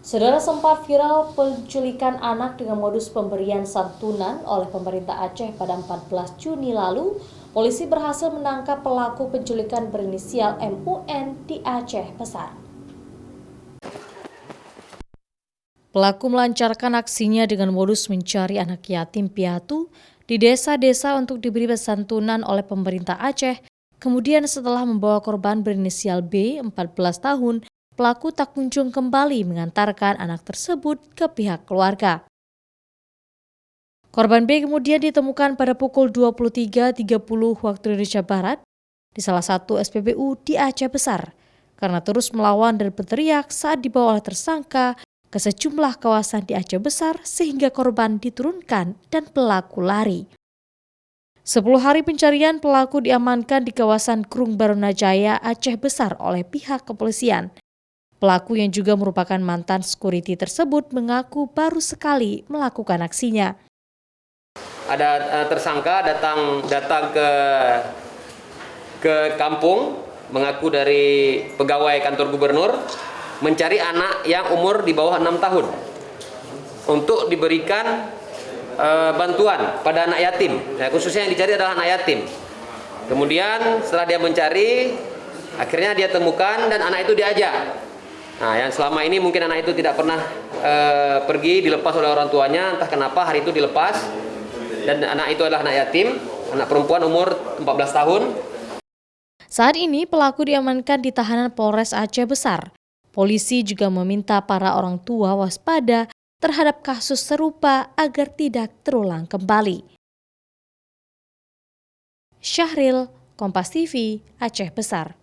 Saudara, sempat viral penculikan anak dengan modus pemberian santunan oleh pemerintah Aceh pada 14 Juni lalu. Polisi berhasil menangkap pelaku penculikan berinisial MUN di Aceh Besar. Pelaku melancarkan aksinya dengan modus mencari anak yatim piatu di desa-desa untuk diberi santunan oleh pemerintah Aceh. Kemudian setelah membawa korban berinisial B, 14 tahun, pelaku tak kunjung kembali mengantarkan anak tersebut ke pihak keluarga. Korban B kemudian ditemukan pada pukul 23.30 waktu Indonesia Barat di salah satu SPBU di Aceh Besar karena terus melawan dan berteriak saat dibawa oleh tersangka ke sejumlah kawasan di Aceh Besar sehingga korban diturunkan dan pelaku lari. 10 hari pencarian, pelaku diamankan di kawasan Krung Barunajaya, Aceh Besar oleh pihak kepolisian. Pelaku yang juga merupakan mantan security tersebut mengaku baru sekali melakukan aksinya. Ada tersangka datang ke kampung, mengaku dari pegawai kantor gubernur, mencari anak yang umur di bawah 6 tahun untuk diberikan bantuan pada anak yatim. Nah, khususnya yang dicari adalah anak yatim. Kemudian setelah dia mencari, akhirnya dia temukan dan anak itu diajak. Nah, yang selama ini mungkin anak itu tidak pernah pergi, dilepas oleh orang tuanya, entah kenapa hari itu dilepas. Dan anak itu adalah anak yatim, anak perempuan umur 14 tahun. Saat ini pelaku diamankan di tahanan Polres Aceh Besar. Polisi juga meminta para orang tua waspada terhadap kasus serupa agar tidak terulang kembali. Syahril, Kompas TV, Aceh Besar.